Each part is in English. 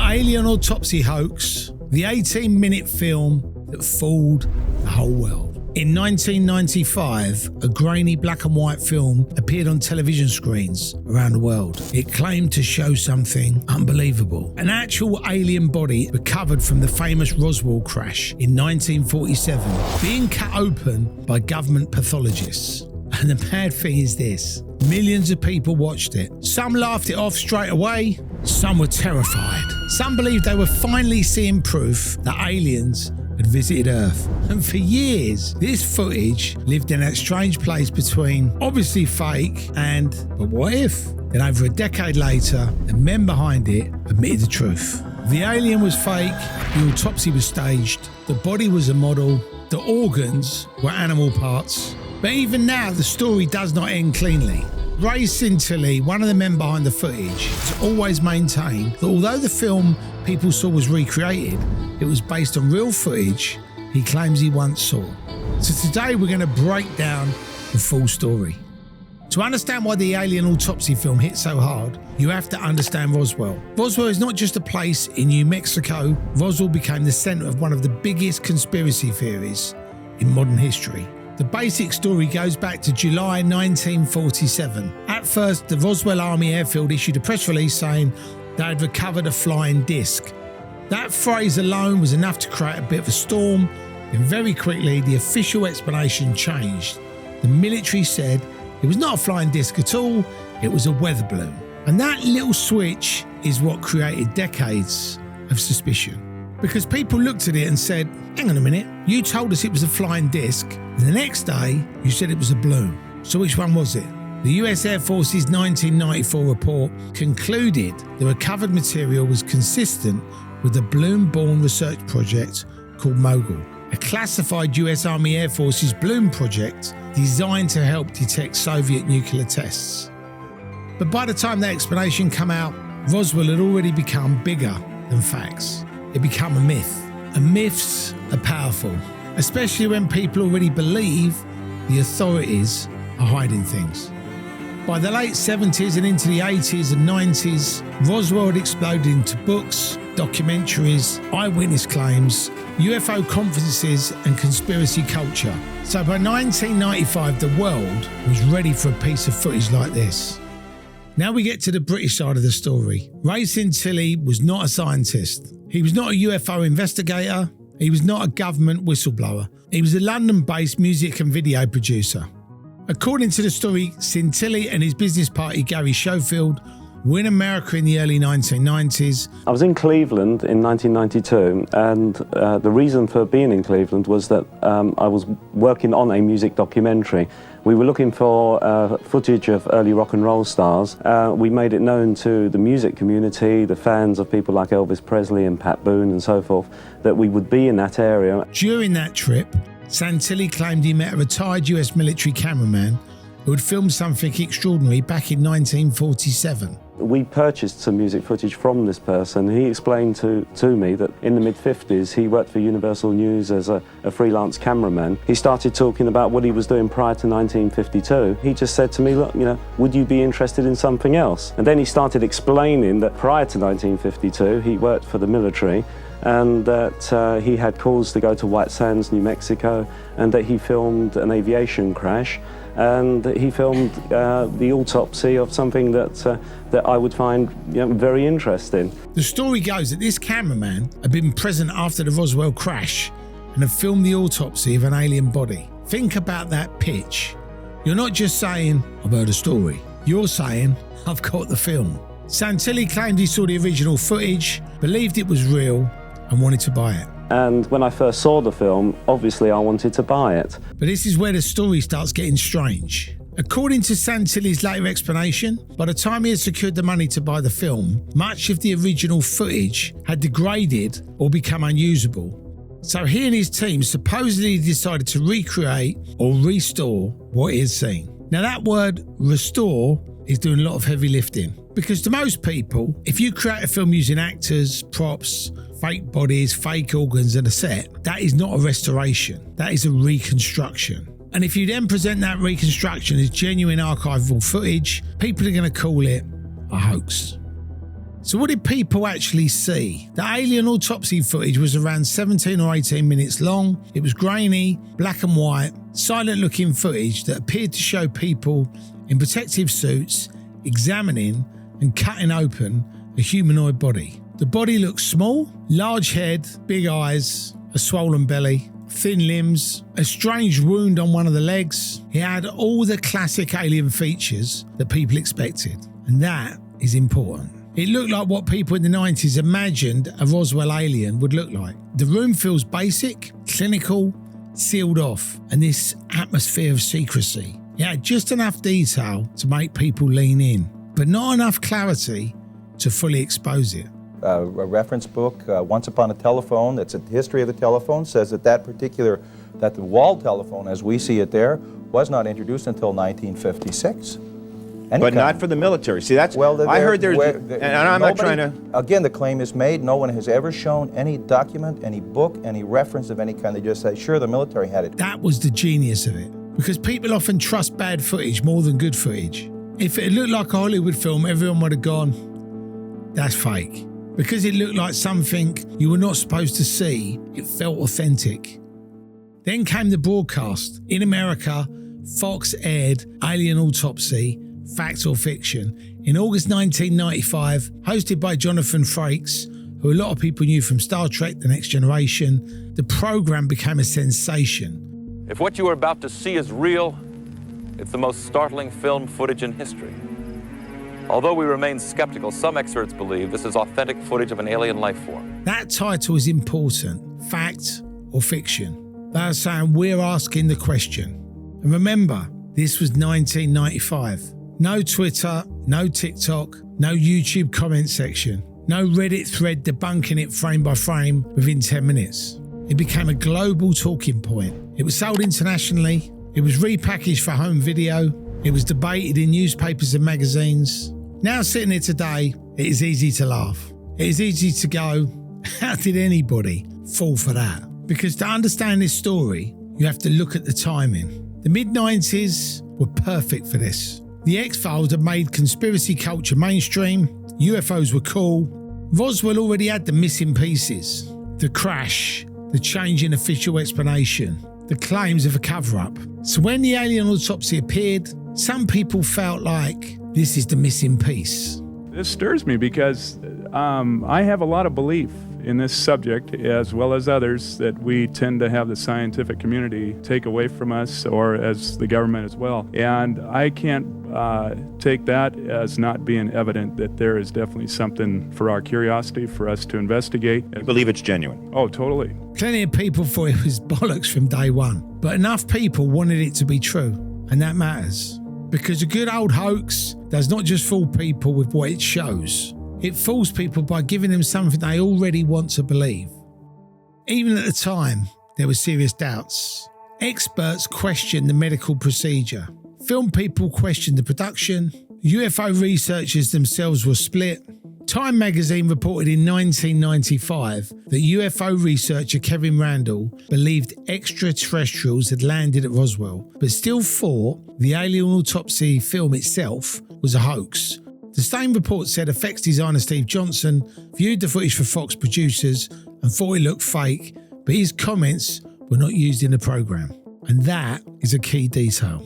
Alien Autopsy Hoax, the 18-minute film that fooled the whole world. In 1995, a grainy black and white film appeared on television screens around the world. It claimed to show something unbelievable. An actual alien body recovered from the famous Roswell crash in 1947, being cut open by government pathologists. And the bad thing is this: millions of people watched it. Some laughed it off straight away, some were terrified. Some believed they were finally seeing proof that aliens had visited Earth. And for years, this footage lived in that strange place between obviously fake and, but what if? Then over a decade later, the men behind it admitted the truth. The alien was fake, the autopsy was staged, the body was a model, the organs were animal parts. But even now, the story does not end cleanly. Ray Santilli, one of the men behind the footage, has always maintained that although the film people saw was recreated, it was based on real footage he claims he once saw. So today we're going to break down the full story. To understand why the Alien Autopsy film hit so hard, you have to understand Roswell. Roswell is not just a place in New Mexico. Roswell became the centre of one of the biggest conspiracy theories in modern history. The basic story goes back to July 1947. At first, the Roswell Army Airfield issued a press release saying they had recovered a flying disc. That phrase alone was enough to create a bit of a storm, and very quickly the official explanation changed. The military said it was not a flying disc at all, it was a weather balloon. And that little switch is what created decades of suspicion. Because people looked at it and said, hang on a minute, you told us it was a flying disc, and the next day you said it was a balloon. So which one was it? The US Air Force's 1994 report concluded the recovered material was consistent with the balloon-borne research project called Mogul, a classified US Army Air Force's balloon project designed to help detect Soviet nuclear tests. But by the time that explanation came out, Roswell had already become bigger than facts. It became a myth. And myths are powerful, especially when people already believe the authorities are hiding things. By the late 70s and into the 80s and 90s, Roswell had exploded into books, documentaries, eyewitness claims, UFO conferences and conspiracy culture. So by 1995, the world was ready for a piece of footage like this. Now we get to the British side of the story. Ray Santilli was not a scientist. He was not a UFO investigator. He was not a government whistleblower. He was a London-based music and video producer. According to the story, Santilli and his business partner Gary Schofield were in America in the early 1990s. I was in Cleveland in 1992, and the reason for being in Cleveland was that I was working on a music documentary. We were looking for footage of early rock and roll stars. We made it known to the music community, the fans of people like Elvis Presley and Pat Boone and so forth, that we would be in that area. During that trip, Santilli claimed he met a retired US military cameraman who had filmed something extraordinary back in 1947. We purchased some music footage from this person. He explained to me that in the mid-50s he worked for Universal News as a freelance cameraman. He started talking about what he was doing prior to 1952. He just said to me, look, would you be interested in something else? And then he started explaining that prior to 1952 he worked for the military, and that he had calls to go to White Sands, New Mexico, and that he filmed an aviation crash, and that he filmed the autopsy of something that I would find very interesting. The story goes that this cameraman had been present after the Roswell crash and had filmed the autopsy of an alien body. Think about that pitch. You're not just saying, I've heard a story. You're saying, I've got the film. Santilli claimed he saw the original footage, believed it was real, and wanted to buy it. And when I first saw the film, obviously I wanted to buy it. But this is where the story starts getting strange. According to Santilli's later explanation, by the time he had secured the money to buy the film, much of the original footage had degraded or become unusable. So he and his team supposedly decided to recreate or restore what he had seen. Now that word restore is doing a lot of heavy lifting, because to most people, if you create a film using actors, props, fake bodies, fake organs and a set, that is not a restoration, that is a reconstruction. And if you then present that reconstruction as genuine archival footage, people are going to call it a hoax. So what did people actually see? The alien autopsy footage was around 17 or 18 minutes long. It was grainy, black and white, silent looking footage that appeared to show people in protective suits examining and cutting open a humanoid body. The body looked small, large head, big eyes, a swollen belly, thin limbs, a strange wound on one of the legs. It had all the classic alien features that people expected, and that is important. It looked like what people in the 90s imagined a Roswell alien would look like. The room feels basic, clinical, sealed off, and this atmosphere of secrecy. It had just enough detail to make people lean in, but not enough clarity to fully expose it. A reference book, Once Upon a Telephone, that's a history of the telephone, says that that the wall telephone, as we see it there, was not introduced until 1956. But not for the military. See, that's, well, I heard there's, and I'm not trying to... Again, the claim is made, no one has ever shown any document, any book, any reference of any kind. They just say, sure, the military had it. That was the genius of it, because people often trust bad footage more than good footage. If it looked like a Hollywood film, everyone would have gone, that's fake. Because it looked like something you were not supposed to see, it felt authentic. Then came the broadcast. In America, Fox aired Alien Autopsy, Fact or Fiction, in August 1995, hosted by Jonathan Frakes, who a lot of people knew from Star Trek: The Next Generation. The program became a sensation. If what you are about to see is real, it's the most startling film footage in history. Although we remain skeptical, some experts believe this is authentic footage of an alien life form. That title is important. Fact or fiction. They are saying we're asking the question. And remember, this was 1995. No Twitter, no TikTok, no YouTube comment section, no Reddit thread debunking it frame by frame within 10 minutes. It became a global talking point. It was sold internationally. It was repackaged for home video. It was debated in newspapers and magazines. Now sitting here today, it is easy to laugh. It is easy to go, how did anybody fall for that? Because to understand this story, you have to look at the timing. The mid-90s were perfect for this. The X-Files had made conspiracy culture mainstream. UFOs were cool. Roswell already had the missing pieces. The crash, the change in official explanation, the claims of a cover-up. So when the alien autopsy appeared, some people felt like this is the missing piece. This stirs me because I have a lot of belief in this subject, as well as others, that we tend to have the scientific community take away from us, or as the government as well. And I can't take that as not being evident that there is definitely something for our curiosity, for us to investigate. You believe it's genuine? Oh, totally. Plenty of people thought it was bollocks from day one, but enough people wanted it to be true, and that matters. Because a good old hoax does not just fool people with what it shows. It fools people by giving them something they already want to believe. Even at the time, there were serious doubts. Experts questioned the medical procedure. Film people questioned the production. UFO researchers themselves were split. Time magazine reported in 1995 that UFO researcher Kevin Randall believed extraterrestrials had landed at Roswell, but still thought the Alien Autopsy film itself was a hoax. The same report said effects designer Steve Johnson viewed the footage for Fox producers and thought it looked fake, but his comments were not used in the program. And that is a key detail,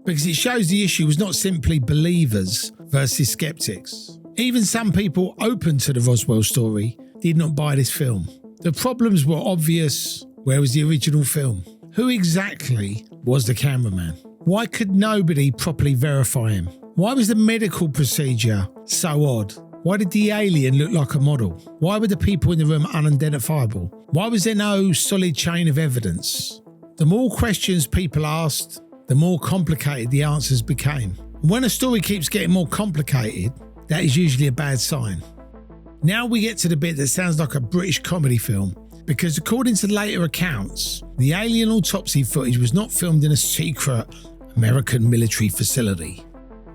because it shows the issue was not simply believers versus skeptics. Even some people open to the Roswell story did not buy this film. The problems were obvious. Where was the original film? Who exactly was the cameraman? Why could nobody properly verify him? Why was the medical procedure so odd? Why did the alien look like a model? Why were the people in the room unidentifiable? Why was there no solid chain of evidence? The more questions people asked, the more complicated the answers became. When a story keeps getting more complicated, that is usually a bad sign. Now we get to the bit that sounds like a British comedy film, because according to later accounts, the alien autopsy footage was not filmed in a secret American military facility.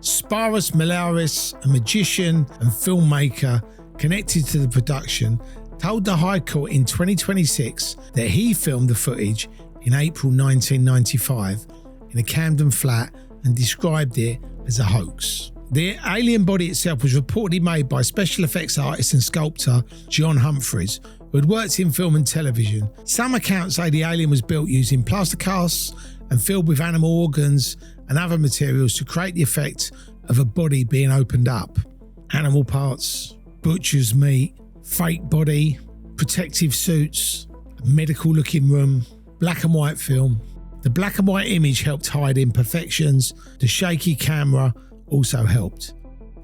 Sparus Malaris, a magician and filmmaker connected to the production, told the High Court in 2026 that he filmed the footage in April 1995 in a Camden flat and described it as a hoax. The alien body itself was reportedly made by special effects artist and sculptor John Humphreys, who had worked in film and television. Some accounts say the alien was built using plaster casts and filled with animal organs and other materials to create the effect of a body being opened up. Animal parts, butcher's meat, fake body, protective suits, a medical looking room, black and white film. The black and white image helped hide imperfections. The shaky camera also helped.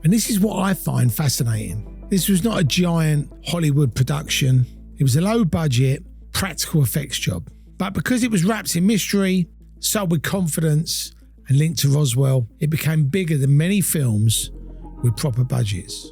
And this is what I find fascinating. This was not a giant Hollywood production. It was a low budget, practical effects job. But because it was wrapped in mystery, sold with confidence and linked to Roswell, it became bigger than many films with proper budgets.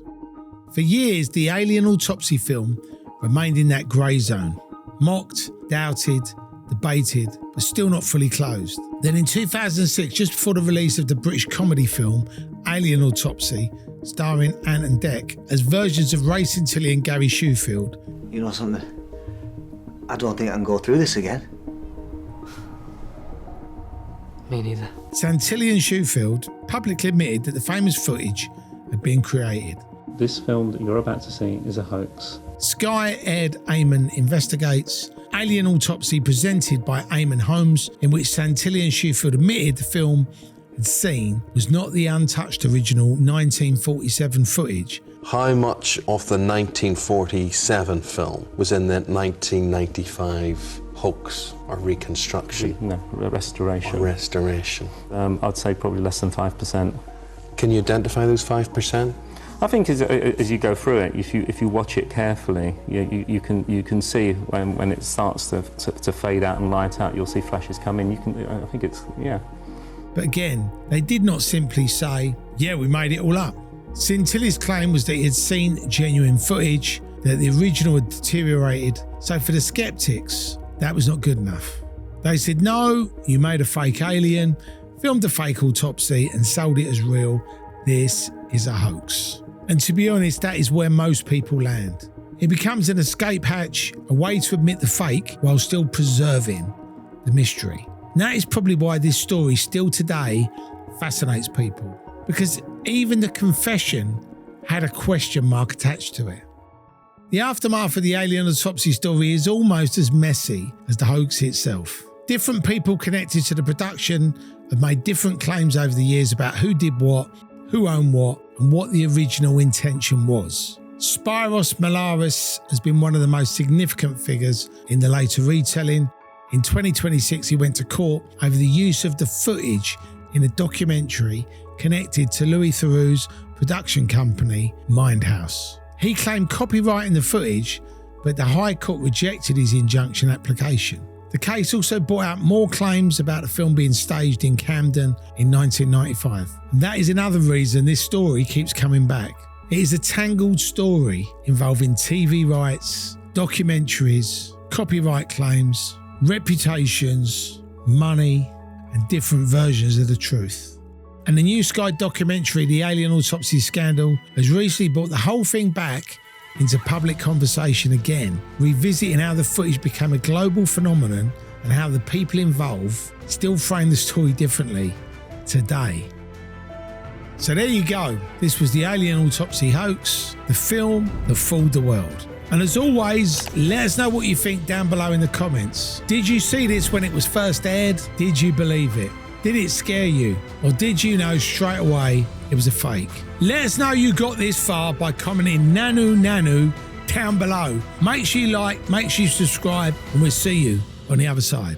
For years, the Alien Autopsy film remained in that grey zone. Mocked, doubted, debated, but still not fully closed. Then in 2006, just before the release of the British comedy film Alien Autopsy, starring Ant and Dec, as versions of Ray Santilli and Gary Schofield. You know something? I don't think I can go through this again. Me neither. Santilli and Schofield publicly admitted that the famous footage had been created. This film that you're about to see is a hoax. Sky aired Eamon Investigates, Alien Autopsy presented by Eamon Holmes, in which Santilli and Schofield admitted the film had seen was not the untouched original 1947 footage. How much of the 1947 film was in that 1995 hoax or reconstruction? No, restoration. Or restoration. I'd say probably less than 5%. Can you identify those 5%? I think as you go through it, if you watch it carefully, you can see when it starts to fade out and light out, you'll see flashes come in. I think it's, yeah. But again, they did not simply say, yeah, we made it all up. Santilli's claim was that he had seen genuine footage, that the original had deteriorated. So for the skeptics, that was not good enough. They said, no, you made a fake alien, filmed a fake autopsy and sold it as real. This is a hoax. And to be honest, that is where most people land. It becomes an escape hatch, a way to admit the fake while still preserving the mystery. And that is probably why this story still today fascinates people, because even the confession had a question mark attached to it. The aftermath of the Alien Autopsy story is almost as messy as the hoax itself. Different people connected to the production have made different claims over the years about who did what, who owned what, and what the original intention was. Spiros Malaris has been one of the most significant figures in the later retelling. In 2026, he went to court over the use of the footage in a documentary connected to Louis Theroux's production company, Mindhouse. He claimed copyright in the footage, but the High Court rejected his injunction application. The case also brought out more claims about the film being staged in Camden in 1995. And that is another reason this story keeps coming back. It is a tangled story involving TV rights, documentaries, copyright claims, reputations, money, and different versions of the truth. And the new Sky documentary, The Alien Autopsy Scandal, has recently brought the whole thing back into public conversation again, revisiting how the footage became a global phenomenon and how the people involved still frame the story differently today. So there you go. This was The Alien Autopsy Hoax, the film that fooled the world. And as always, let us know what you think down below in the comments. Did you see this when it was first aired? Did you believe it? Did it scare you? Or did you know straight away it was a fake? Let us know you got this far by commenting Nanu down below. Make sure you like, make sure you subscribe, and we'll see you on the other side.